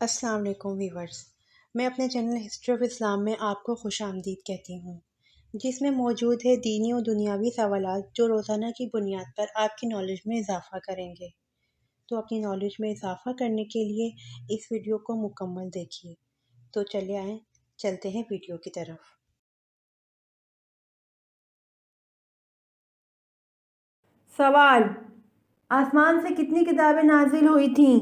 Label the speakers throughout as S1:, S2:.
S1: السلام علیکم ویورز، میں اپنے چینل ہسٹری آف اسلام میں آپ کو خوش آمدید کہتی ہوں، جس میں موجود ہے دینی و دنیاوی سوالات جو روزانہ کی بنیاد پر آپ کی نالج میں اضافہ کریں گے۔ تو اپنی نالج میں اضافہ کرنے کے لیے اس ویڈیو کو مکمل دیکھیے۔ تو چلے آئیں، چلتے ہیں ویڈیو کی طرف۔
S2: سوال: آسمان سے کتنی کتابیں نازل ہوئی تھیں؟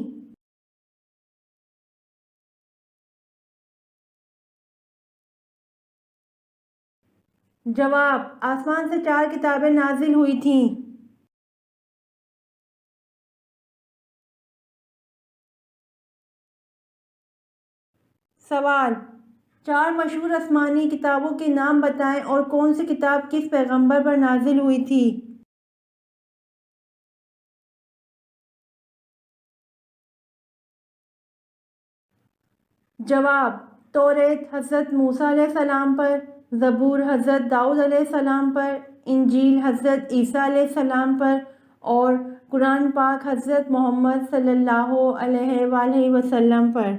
S2: جواب: آسمان سے 4 کتابیں نازل ہوئی تھیں۔ سوال: 4 مشہور آسمانی کتابوں کے نام بتائیں اور کون سی کتاب کس پیغمبر پر نازل ہوئی تھی؟ جواب: توریت حضرت موسیٰ علیہ السلام پر، زبور حضرت داؤد علیہ السلام پر، انجیل حضرت عیسیٰ علیہ السلام پر اور قرآن پاک حضرت محمد صلی اللہ علیہ وآلہ وسلم پر۔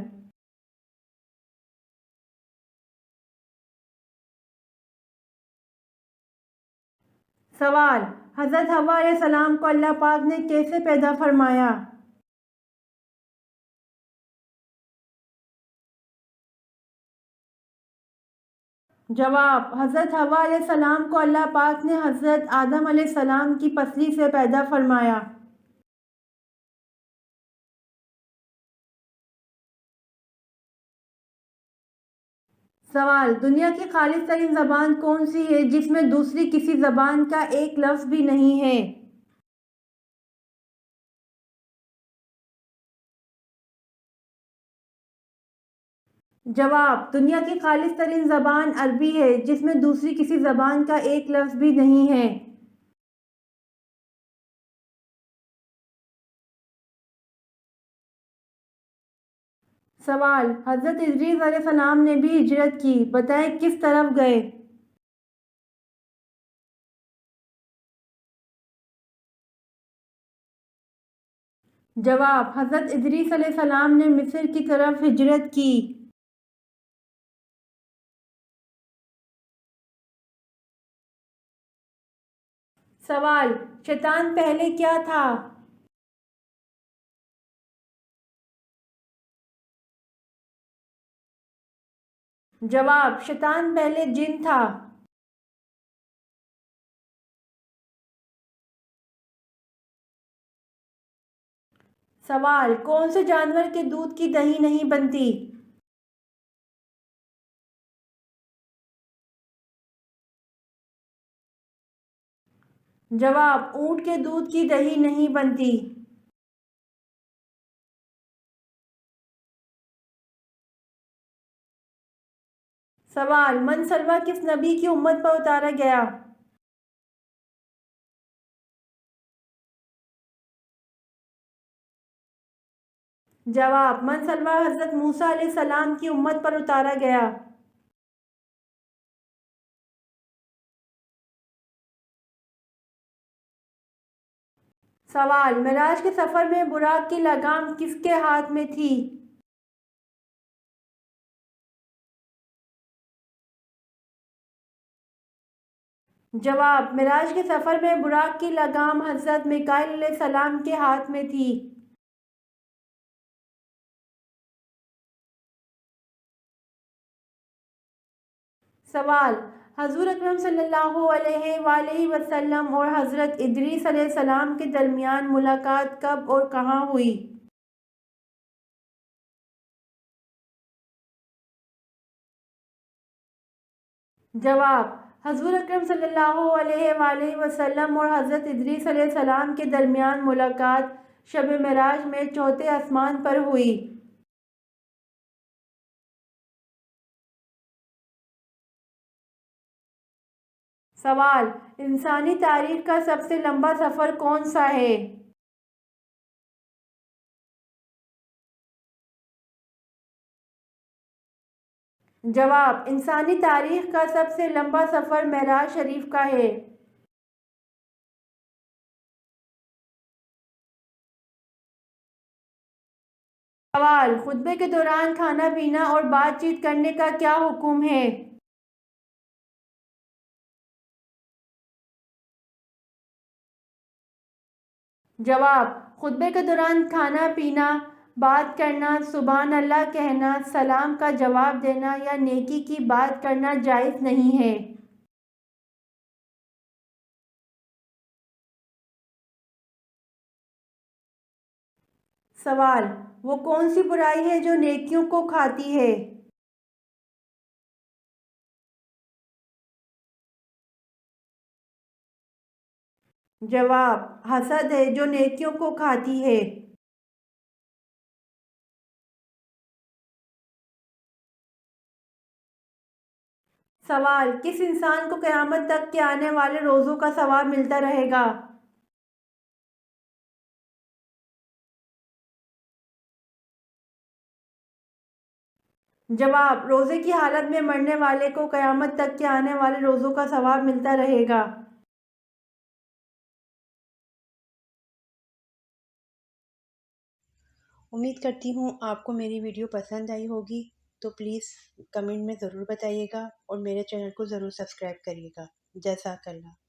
S2: سوال: حضرت حوا علیہ السلام کو اللہ پاک نے کیسے پیدا فرمایا؟ جواب: حضرت حوا علیہ السلام کو اللہ پاک نے حضرت آدم علیہ السلام کی پسلی سے پیدا فرمایا۔ سوال: دنیا کی خالص ترین زبان کون سی ہے جس میں دوسری کسی زبان کا ایک لفظ بھی نہیں ہے؟ جواب: دنیا کی خالص ترین زبان عربی ہے جس میں دوسری کسی زبان کا ایک لفظ بھی نہیں ہے۔ سوال: حضرت ادریس علیہ السلام نے بھی ہجرت کی، بتائیں کس طرف گئے؟ جواب: حضرت ادریس علیہ السلام نے مصر کی طرف ہجرت کی۔ سوال: شیطان پہلے کیا تھا؟ جواب: شیطان پہلے جن تھا۔ سوال: کون سے جانور کے دودھ کی دہی نہیں بنتی؟ جواب: اونٹ کے دودھ کی دہی نہیں بنتی۔ سوال: من سلویٰ کس نبی کی امت پر اتارا گیا؟ جواب: من سلویٰ حضرت موسیٰ علیہ السلام کی امت پر اتارا گیا۔ سوال: معراج کے سفر میں براق کی لگام کس کے ہاتھ میں تھی؟ جواب: معراج کے سفر میں براق کی لگام حضرت میکائیل علیہ السلام کے ہاتھ میں تھی۔ سوال: حضور اکرم صلی اللہ علیہ وآلہ وسلم اور حضرت ادریس علیہ السلام کے درمیان ملاقات کب اور کہاں ہوئی؟ جواب: حضور اکرم صلی اللہ علیہ وآلہ وسلم اور حضرت ادریس علیہ السلام کے درمیان ملاقات شب معراج میں چوتھے آسمان پر ہوئی۔ سوال: انسانی تاریخ کا سب سے لمبا سفر کون سا ہے؟ جواب: انسانی تاریخ کا سب سے لمبا سفر معراج شریف کا ہے۔ سوال: خطبے کے دوران کھانا پینا اور بات چیت کرنے کا کیا حکم ہے؟ جواب: خطبے کے دوران کھانا پینا، بات کرنا، سبحان اللہ کہنا، سلام کا جواب دینا یا نیکی کی بات کرنا جائز نہیں ہے۔ سوال: وہ کون سی برائی ہے جو نیکیوں کو کھاتی ہے؟ جواب: حسد ہے جو نیکیوں کو کھاتی ہے۔ سوال: کس انسان کو قیامت تک کے آنے والے روزوں کا ثواب ملتا رہے گا؟ جواب: روزے کی حالت میں مرنے والے کو قیامت تک کے آنے والے روزوں کا ثواب ملتا رہے گا۔
S1: امید کرتی ہوں آپ کو میری ویڈیو پسند آئی ہوگی، تو پلیز کمنٹ میں ضرور بتائیے گا اور میرے چینل کو ضرور سبسکرائب کریے گا۔ جزاک اللہ۔